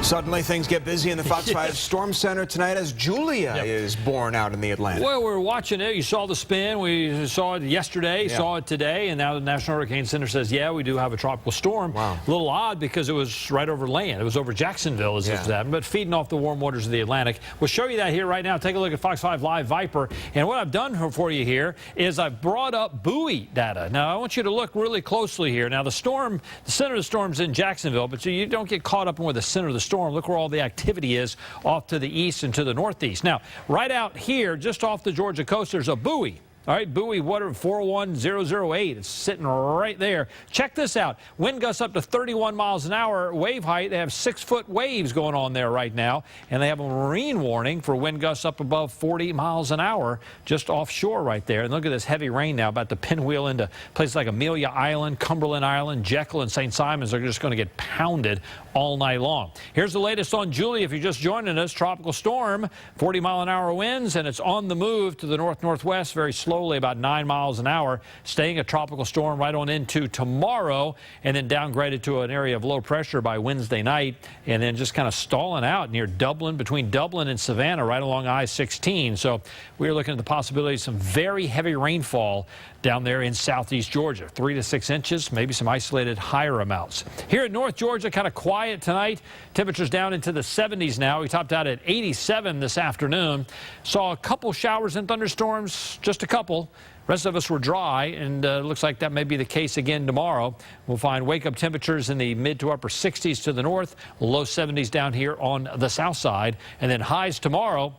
Suddenly things get busy in the Fox 5 Storm Center tonight as Julia is born out in the Atlantic. Well, we're watching it. You saw the spin. We saw it yesterday, saw it today, and now the National Hurricane Center says, yeah, we do have a tropical storm. Wow. A little odd because it was right over land. It was over Jacksonville as it was happening, but feeding off the warm waters of the Atlantic. We'll show you that here right now. Take a look at Fox 5 Live Viper. And what I've done for you here is I've brought up buoy data. Now, I want you to look really closely here. Now, the center of the storm's in Jacksonville, but so you don't get caught up in where the center of the storm. Look where all the activity is off to the east and to the northeast. Now, right out here, just off the Georgia coast, there's a buoy. All right, buoy water 41008. It's sitting right there. Check this out. Wind gusts up to 31 miles an hour. Wave height, they have 6-foot waves going on there right now. And they have a marine warning for wind gusts up above 40 miles an hour just offshore right there. And look at this heavy rain now about to pinwheel into places like Amelia Island, Cumberland Island, Jekyll, and St. Simons. They're just going to get pounded all night long. Here's the latest on Julia. If you're just joining us, tropical storm, 40-mile-an-hour winds, and it's on the move to the north-northwest very slowly, about 9 miles an hour, staying a tropical storm right on into tomorrow, and then downgraded to an area of low pressure by Wednesday night, and then just kind of stalling out near Dublin, between Dublin and Savannah, right along I-16. So we're looking at the possibility of some very heavy rainfall down there in southeast Georgia, 3 to 6 inches, maybe some isolated higher amounts. Here in North Georgia, kind of quiet tonight. Temperatures down into the 70s now. We topped out at 87 this afternoon. Saw a couple showers and thunderstorms, just a couple. Rest of us were dry, and looks like that may be the case again tomorrow. We'll find wake-up temperatures in the mid to upper 60s to the north, low 70s down here on the south side, and then highs tomorrow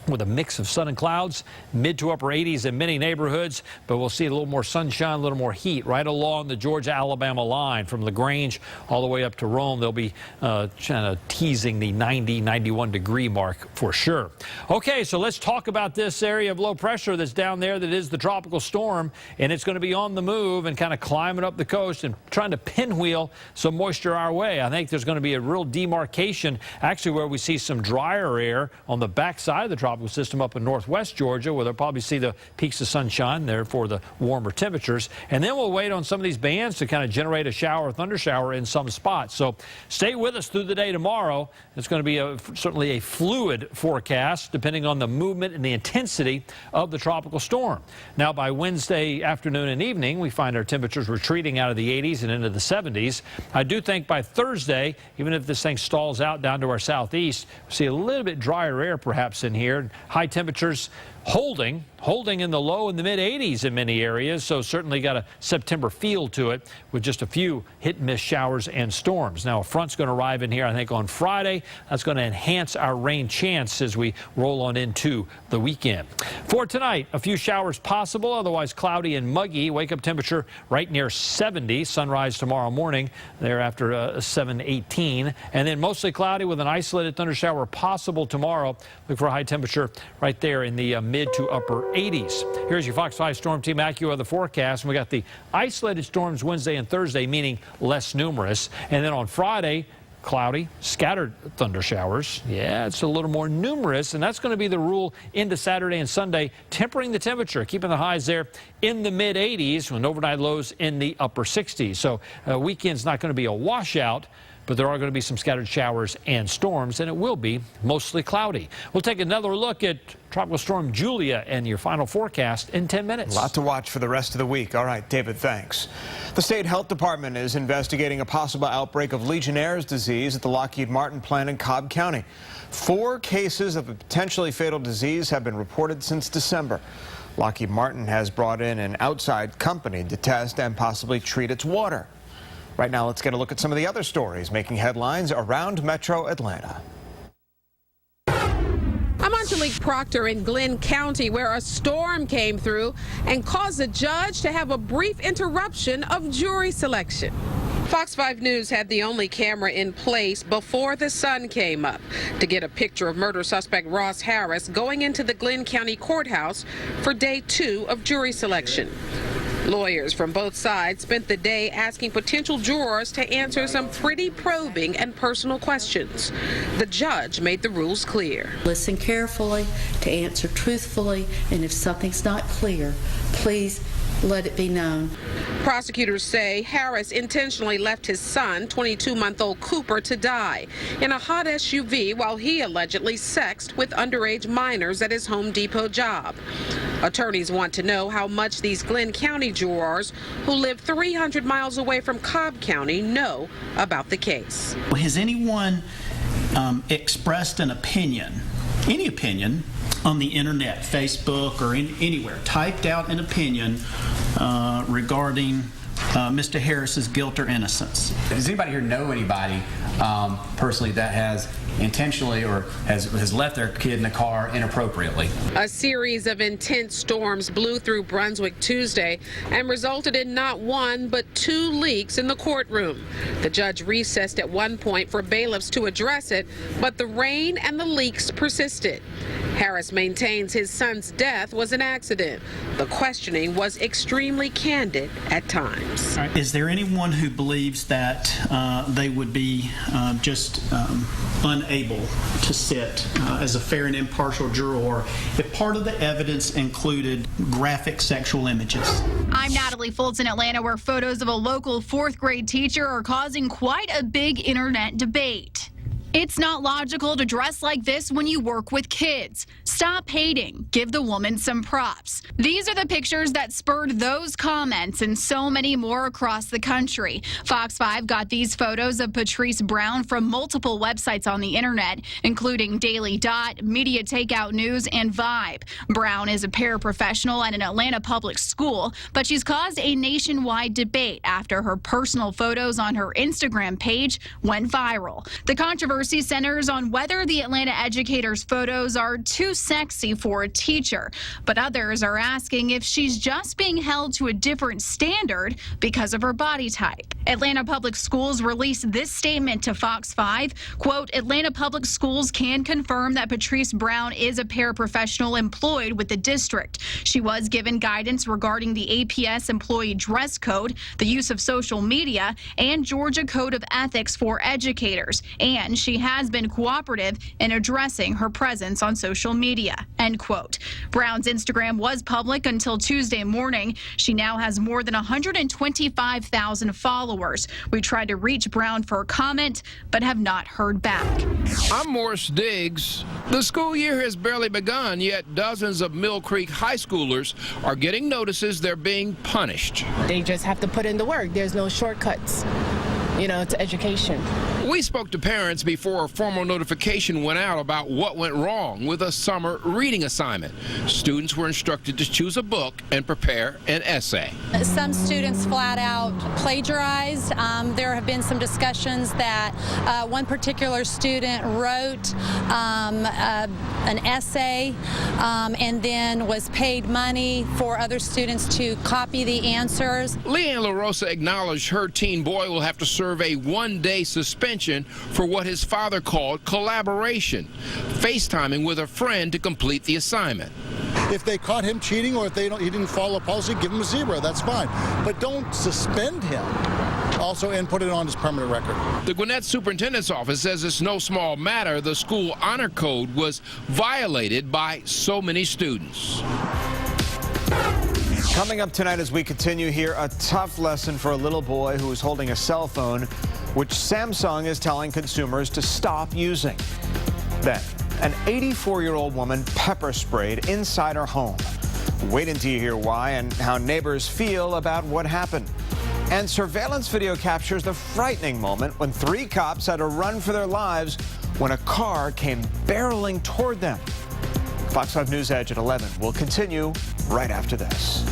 with a mix of sun and clouds, mid to upper 80s in many neighborhoods, but we'll see a little more sunshine, a little more heat right along the Georgia-Alabama line from LaGrange all the way up to Rome. They'll be kind of teasing the 90, 91-degree mark for sure. Okay, so let's talk about this area of low pressure that's down there that is the tropical storm, and it's going to be on the move and kind of climbing up the coast and trying to pinwheel some moisture our way. I think there's going to be a real demarcation, actually, where we see some drier air on the backside of the tropical system up in northwest Georgia, where they'll probably see the peaks of sunshine, therefore the warmer temperatures. And then we'll wait on some of these bands to kind of generate a shower or thunder shower in some spots. So stay with us through the day tomorrow. It's going to be certainly a fluid forecast depending on the movement and the intensity of the tropical storm. Now, by Wednesday afternoon and evening, we find our temperatures retreating out of the 80s and into the 70s. I do think by Thursday, even if this thing stalls out down to our southeast, we'll see a little bit drier air perhaps in here. High temperatures holding in the low and the mid 80s in many areas, so certainly got a September feel to it with just a few hit and miss showers and storms. Now a front's going to arrive in here I think on Friday. That's going to enhance our rain chance as we roll on into the weekend. For tonight, a few showers possible, otherwise cloudy and muggy. Wake up temperature right near 70. Sunrise tomorrow morning thereafter 7:18, and then mostly cloudy with an isolated thunder shower possible tomorrow. Look for a high temperature right there in the mid to upper 80s. Here's your Fox 5 Storm Team AccuWeather forecast. And we got the isolated storms Wednesday and Thursday, meaning less numerous. And then on Friday, cloudy, scattered thunder showers. Yeah, it's a little more numerous, and that's going to be the rule into Saturday and Sunday, tempering the temperature, keeping the highs there in the mid 80s with overnight lows in the upper 60s. So weekend's not going to be a washout, but there are going to be some scattered showers and storms, and it will be mostly cloudy. We'll take another look at Tropical Storm Julia and your final forecast in 10 minutes. A lot to watch for the rest of the week. All right, David, thanks. The State Health Department is investigating a possible outbreak of Legionnaire's disease at the Lockheed Martin plant in Cobb County. 4 cases of a potentially fatal disease have been reported since December. Lockheed Martin has brought in an outside company to test and possibly treat its water. Right now, let's get a look at some of the other stories making headlines around Metro Atlanta. I'm Angelique Proctor in Glenn County, where a storm came through and caused the judge to have a brief interruption of jury selection. Fox 5 News had the only camera in place before the sun came up to get a picture of murder suspect Ross Harris going into the Glenn County Courthouse for day 2 of jury selection. Lawyers from both sides spent the day asking potential jurors to answer some pretty probing and personal questions. The judge made the rules clear. Listen carefully, to answer truthfully, and if something's not clear, please let it be known. Prosecutors say Harris intentionally left his son, 22-month-old Cooper, to die in a hot SUV while he allegedly sexed with underage minors at his Home Depot job. Attorneys want to know how much these Glynn County jurors who live 300 miles away from Cobb County know about the case. Has anyone expressed an opinion, any opinion, on the internet, Facebook, or anywhere, typed out an opinion regarding Mr. Harris's guilt or innocence? Does anybody here know anybody personally that has intentionally or has left their kid in the car inappropriately? A series of intense storms blew through Brunswick Tuesday and resulted in not one but 2 leaks in the courtroom. The judge recessed at one point for bailiffs to address it, but the rain and the leaks persisted. Harris maintains his son's death was an accident. The questioning was extremely candid at times. Is there anyone who believes that they would be just unable to sit as a fair and impartial juror if part of the evidence included graphic sexual images? I'm Natalie Fultz in Atlanta, where photos of a local 4th grade teacher are causing quite a big internet debate. It's not logical to dress like this when you work with kids. Stop hating. Give the woman some props. These are the pictures that spurred those comments and so many more across the country. Fox 5 got these photos of Patrice Brown from multiple websites on the internet, including Daily Dot, Media Takeout News, and Vibe. Brown is a paraprofessional at an Atlanta public school, but she's caused a nationwide debate after her personal photos on her Instagram page went viral. The controversy centers on whether the Atlanta educator's photos are too sexy for a teacher, but others are asking if she's just being held to a different standard because of her body type. Atlanta Public Schools released this statement to Fox 5, quote, Atlanta Public Schools can confirm that Patrice Brown is a paraprofessional employed with the district. She was given guidance regarding the APS employee dress code, the use of social media, and Georgia Code of Ethics for educators, and she has been cooperative in addressing her presence on social media, end quote. Brown's Instagram was public until Tuesday morning. She now has more than 125,000 followers. We tried to reach Brown for a comment, but have not heard back. I'm Morris Diggs. The school year has barely begun, yet dozens of Mill Creek high schoolers are getting notices they're being punished. They just have to put in the work. There's no shortcuts, to education. We spoke to parents before a formal notification went out about what went wrong with a summer reading assignment. Students were instructed to choose a book and prepare an essay. Some students flat out plagiarized. There have been some discussions that one particular student wrote an essay and then was paid money for other students to copy the answers. Leanne LaRosa acknowledged her teen boy will have to serve a one-day suspension for what his father called collaboration, FaceTiming with a friend to complete the assignment. If they caught him cheating or if he didn't follow policy, give him a 0. That's fine. But don't suspend him also and put it on his permanent record. The Gwinnett Superintendent's Office says it's no small matter. The school honor code was violated by so many students. Coming up tonight as we continue here, a tough lesson for a little boy who is holding a cell phone, which Samsung is telling consumers to stop using. Then, an 84-year-old woman pepper sprayed inside her home. Wait until you hear why and how neighbors feel about what happened. And surveillance video captures the frightening moment when 3 cops had to run for their lives when a car came barreling toward them. Fox 5 News Edge at 11 will continue right after this.